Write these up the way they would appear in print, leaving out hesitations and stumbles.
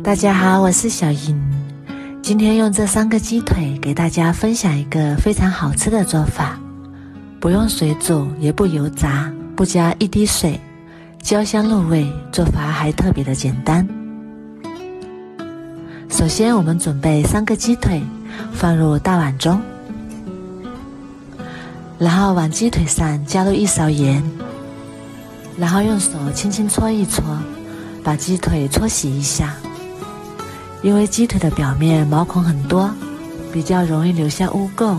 大家好，我是小瑩。今天用这3個雞腿給大家分享一個非常好吃的做法，不用水煮，也不油炸，不加一滴水，焦香入味，做法還特別的簡單。首先我們準備3個雞腿，放入大碗中，然後往雞腿上加入1勺鹽，然後用手輕輕搓一搓，把雞腿搓洗一下。因為雞腿的表面毛孔很多，比較容易留下污垢，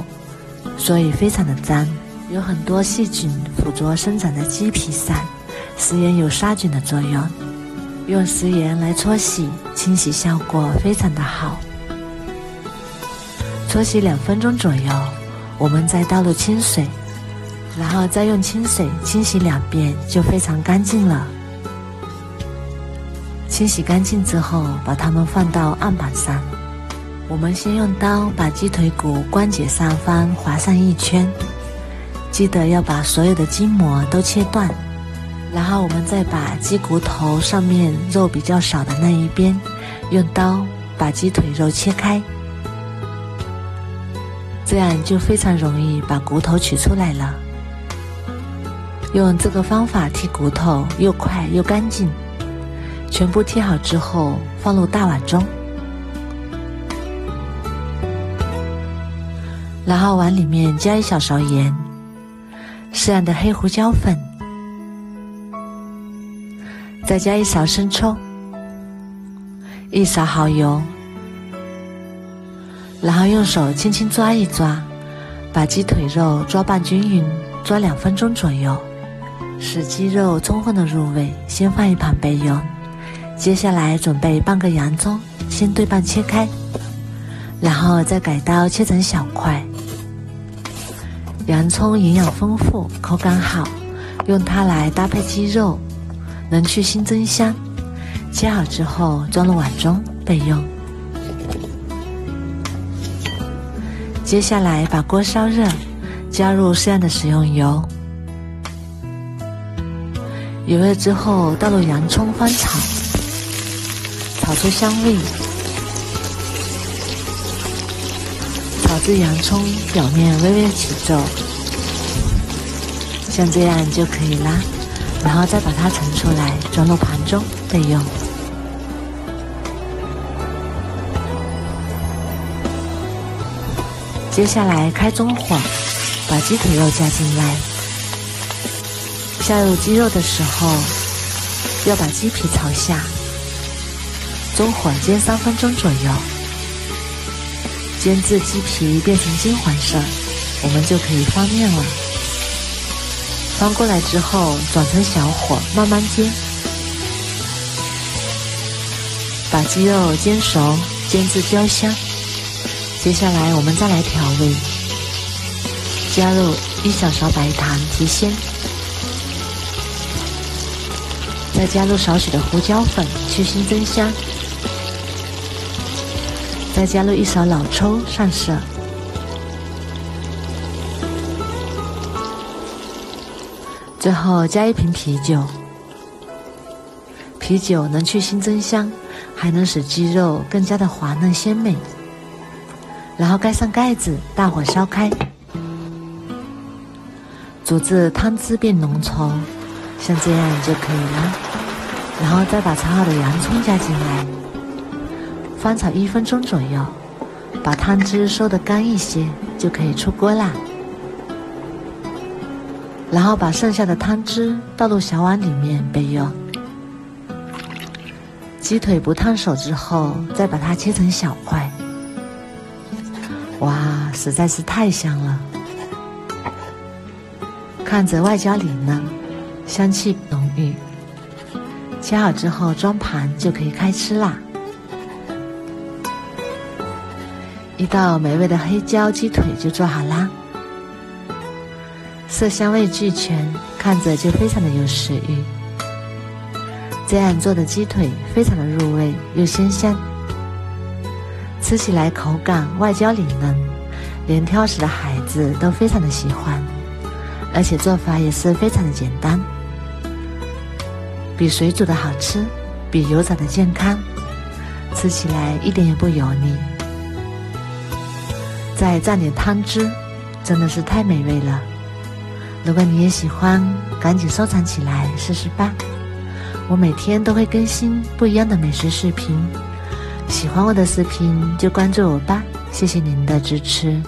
所以非常的髒，有很多細菌附着生長在雞皮上，食鹽有殺菌的作用。用食鹽來搓洗，清洗效果非常的好。搓洗2分鐘左右，我們再倒入清水，然後再用清水清洗2遍，就非常乾淨了。清洗乾淨之後，把它們放到案板上。我們先用刀把雞腿骨關節上方劃上1圈，記得要把所有的筋膜都切斷。然後我們再把雞骨頭上面肉比較少的那一邊，用刀把雞腿肉切開，這樣就非常容易把骨頭取出來了。用這個方法剔骨頭又快又乾淨。全部剔好之後，放入大碗中，然後碗裡面加1小勺鹽，適量的黑胡椒粉，再加1勺生抽，1勺蠔油，然後用手輕輕抓一抓，把雞腿肉抓拌均勻，抓2分鐘左右，使雞肉充分的入味。先放一旁備用。接下來準備半個洋蔥，先對半切開，然後再改刀切成小塊。洋蔥營養豐富，口感好，用它來搭配雞肉，能去腥增香。切好之後裝入碗中備用。接下來把鍋燒熱，加入適量的食用油。油熱之後倒入洋蔥翻炒，炒出香味，炒至洋蔥表面微微起皺，像這樣就可以啦。然後再把它盛出來，裝入盤中備用。接下來開中火，把雞腿肉加進來。下入雞肉的時候，要把雞皮朝下。中火煎3分鐘左右，煎至雞皮變成金黃色，我們就可以翻面了。翻過來之後，轉成小火慢慢煎，把雞肉煎熟，煎至焦香。接下來我們再來調味，加入1小勺白糖提鮮，再加入少許的胡椒粉去腥增香。再加入1勺老抽上色，最後加1瓶啤酒。啤酒能去腥增香，還能使雞肉更加的滑嫩鮮美。然後蓋上蓋子，大火燒開，煮至湯汁變濃稠，像這樣就可以了。然後再把炒好的洋蔥加進來。翻炒1分鐘左右，把湯汁收得乾一些，就可以出鍋啦。然後把剩下的湯汁倒入小碗裡面備用。雞腿不燙手之後，再把它切成小塊。哇，實在是太香了！看着外焦裡嫩，香氣濃郁。切好之後裝盤就可以開吃啦。一道美味的黑椒雞腿就做好啦，色香味俱全，看着就非常的有食欲。這樣做的雞腿非常的入味又鮮香，吃起來口感外焦裡嫩，連挑食的孩子都非常的喜歡，而且做法也是非常的簡单，比水煮的好吃，比油炸的健康。吃起來一點也不油膩，再蘸點湯汁，真的是太美味了。如果你也喜歡，趕緊收藏起來試試吧。我每天都會更新不一樣的美食視頻，喜歡我的視頻就關注我吧，謝謝您的支持。